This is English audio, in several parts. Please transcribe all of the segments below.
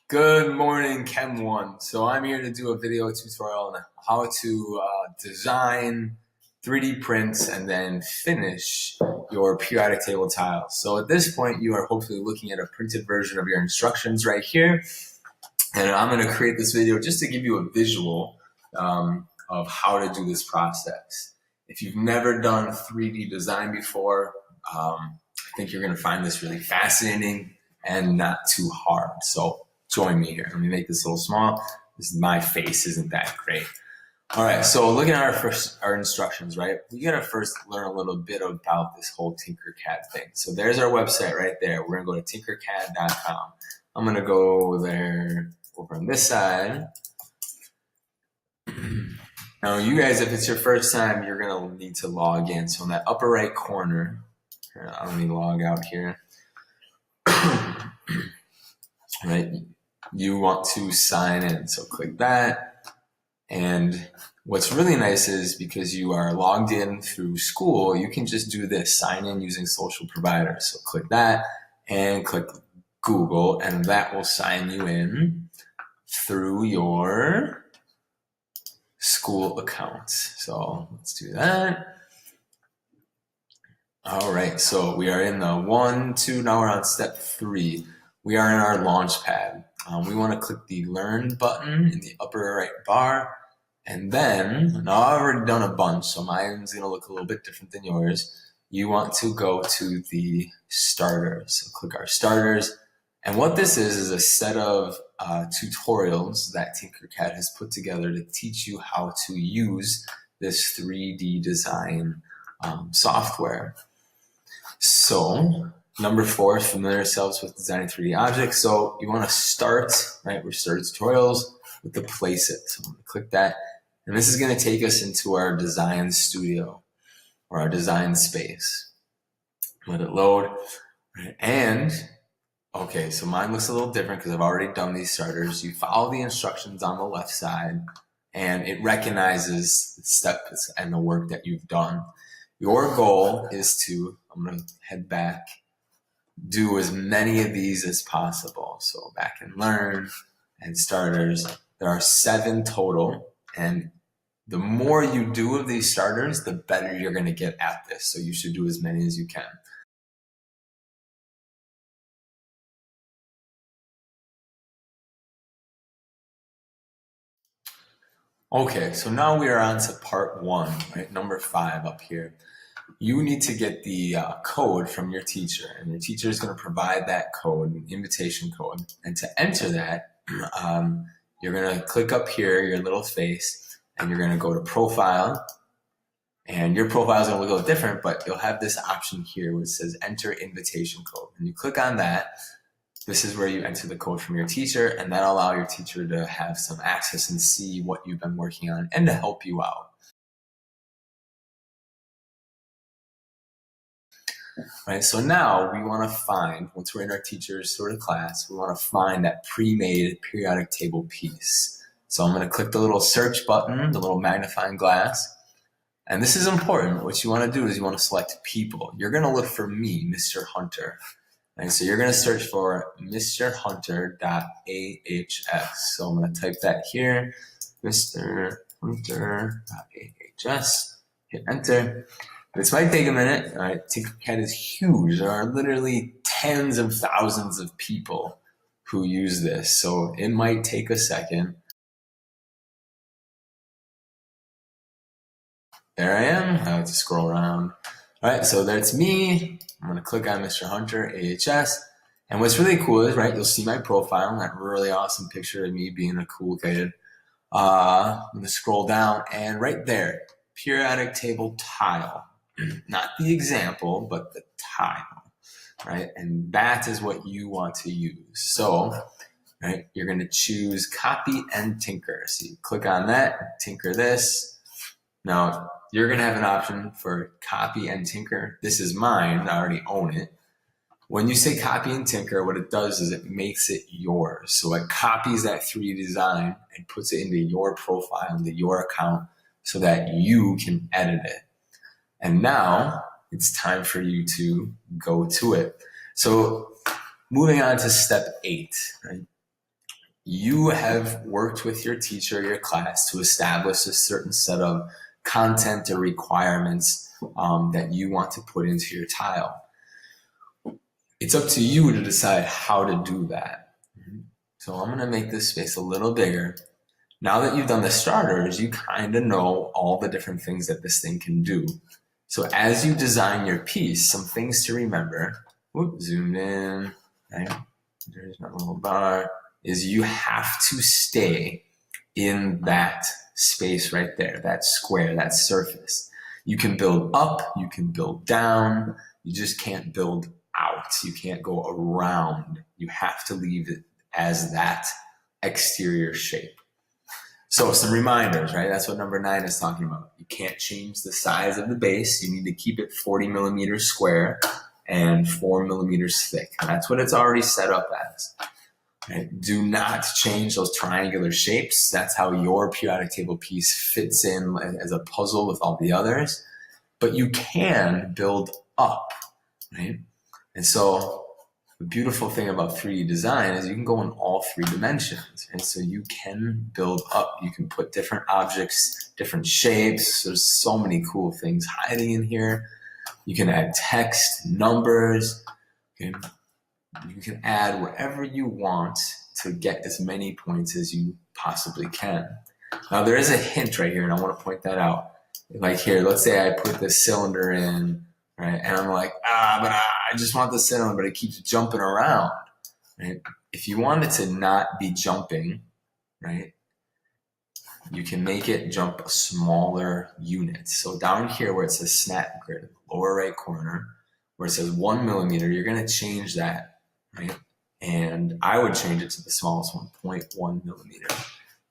Good morning, Chem 1. So I'm here to do a video tutorial on how to design 3D prints and then finish your periodic table tiles. So at this point, you are hopefully looking at a printed version of your instructions right here. And I'm going to create this video just to give you a visual of how to do this process. If you've never done 3D design before, I think you're going to find this really fascinating and not too hard. So join me here. Let me make this a little small. My face isn't that great. All right, so looking at our instructions, right? We gotta first learn a little bit about this whole Tinkercad thing. So there's our website right there. We're gonna go to tinkercad.com. I'm gonna go there over on this side. Now you guys, if it's your first time, you're gonna need to log in. So in that upper right corner, let me log out here. Right, you want to sign in. So click that. And what's really nice is because you are logged in through school, you can just do this, sign in using social providers. So click that and click Google, and that will sign you in through your school account. So let's do that. All right, so we are in the 1, 2, now we're on step 3. We are in our launch pad. We want to click the Learn button in the upper right bar. And then, now I've already done a bunch, so mine's going to look a little bit different than yours. You want to go to the starters. So click our starters. And what this is a set of tutorials that Tinkercad has put together to teach you how to use this 3D design software. So, number 4, familiar yourselves with designing 3D objects. So you want to start, right? We're starting tutorials with the place it. So I'm going to click that. And this is going to take us into our design studio or our design space. Let it load. And, okay, so mine looks a little different because I've already done these starters. You follow the instructions on the left side and it recognizes the steps and the work that you've done. Your goal is to, I'm going to head back, do as many of these as possible. So back and learn and starters. There are 7 total. And the more you do of these starters, the better you're going to get at this. So you should do as many as you can. Okay, so now we are on to part 1, right? Number 5 up here. You need to get the code from your teacher, and your teacher is going to provide that code, an invitation code. And to enter that, you're going to click up here, your little face, and you're going to go to profile. And your profile is going to look a little different, but you'll have this option here which says enter invitation code. And you click on that. This is where you enter the code from your teacher, and that'll allow your teacher to have some access and see what you've been working on and to help you out. Right, so now we want to find, once we're in our teacher's sort of class, we want to find that pre-made periodic table piece. So I'm going to click the little search button, the little magnifying glass. And this is important. What you want to do is you want to select people. You're going to look for me, Mr. Hunter. And so you're going to search for MR.HUNTER.AHS. So I'm going to type that here, Mr. Hunter.AHS, hit enter. This might take a minute. All right, Tinkercad is huge. There are literally tens of thousands of people who use this, so it might take a second. There I am. I have to scroll around. All right, so that's me. I'm going to click on Mr. Hunter AHS. And what's really cool is, right, you'll see my profile, that really awesome picture of me being a cool kid. I'm going to scroll down, and right there, periodic table tile. Not the example, but the tile, right? And that is what you want to use. So, right, you're going to choose copy and tinker. So you click on that, tinker this. Now, you're going to have an option for copy and tinker. This is mine. I already own it. When you say copy and tinker, what it does is it makes it yours. So it copies that 3D design and puts it into your profile, into your account, so that you can edit it. And now it's time for you to go to it. So moving on to step 8, right? you have worked with your teacher, your class, to establish a certain set of content or requirements that you want to put into your tile. It's up to you to decide how to do that. So I'm going to make this space a little bigger. Now that you've done the starters, you kind of know all the different things that this thing can do. So as you design your piece, some things to remember, zoomed in, right? There's my little bar, is you have to stay in that space right there, that square, that surface. You can build up, you can build down, you just can't build out. You can't go around. You have to leave it as that exterior shape. So some reminders, right? That's what number 9 is talking about. You can't change the size of the base. You need to keep it 40 millimeters square and 4 millimeters thick. And that's what it's already set up as. Right? Do not change those triangular shapes. That's how your periodic table piece fits in as a puzzle with all the others. But you can build up, right? And so the beautiful thing about 3D design is you can go in all 3 dimensions. And so you can build up. You can put different objects, different shapes. There's so many cool things hiding in here. You can add text, numbers. Okay? You can add whatever you want to get as many points as you possibly can. Now there is a hint right here, and I want to point that out. Like here, let's say I put this cylinder in, right? And I'm like, but I just want the cylinder, but it keeps jumping around, right? If you want it to not be jumping, right, you can make it jump a smaller unit. So down here where it says snap grid, lower right corner, where it says 1 millimeter, you're going to change that, right? And I would change it to the smallest one, 0.1 millimeter,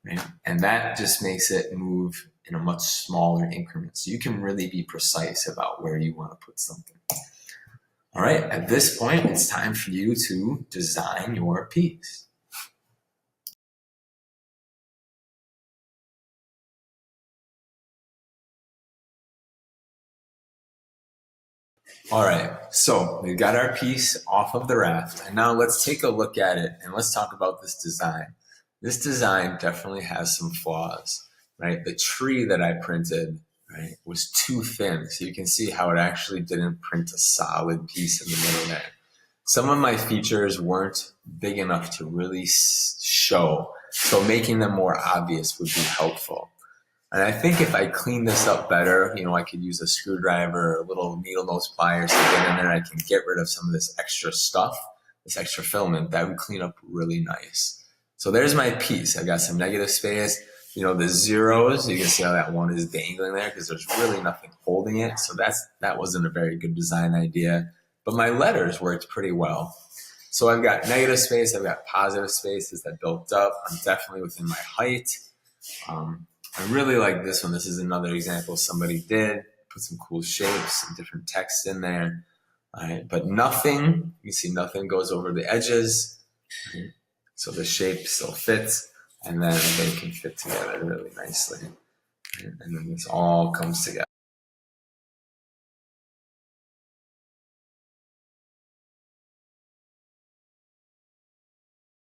right? And that just makes it move in a much smaller increment. So you can really be precise about where you want to put something. All right, at this point, it's time for you to design your piece. All right, so we've got our piece off of the raft, and now let's take a look at it and let's talk about this design. This design definitely has some flaws, right? The tree that I printed, right, was too thin, so you can see how it actually didn't print a solid piece in the middle there. Some of my features weren't big enough to really show, so making them more obvious would be helpful. And I think if I clean this up better, I could use a screwdriver or a little needle nose pliers to get in there. I can get rid of some of this extra stuff, this extra filament. That would clean up really nice. So there's my piece. I've got some negative space. The zeros, you can see how that one is dangling there because there's really nothing holding it. So that wasn't a very good design idea. But my letters worked pretty well. So I've got negative space. I've got positive spaces that built up. I'm definitely within my height. I really like this one. This is another example somebody did. Put some cool shapes and different text in there. All right, but nothing, you see nothing goes over the edges. Right? So the shape still fits, and then they can fit together really nicely. Right? And then this all comes together.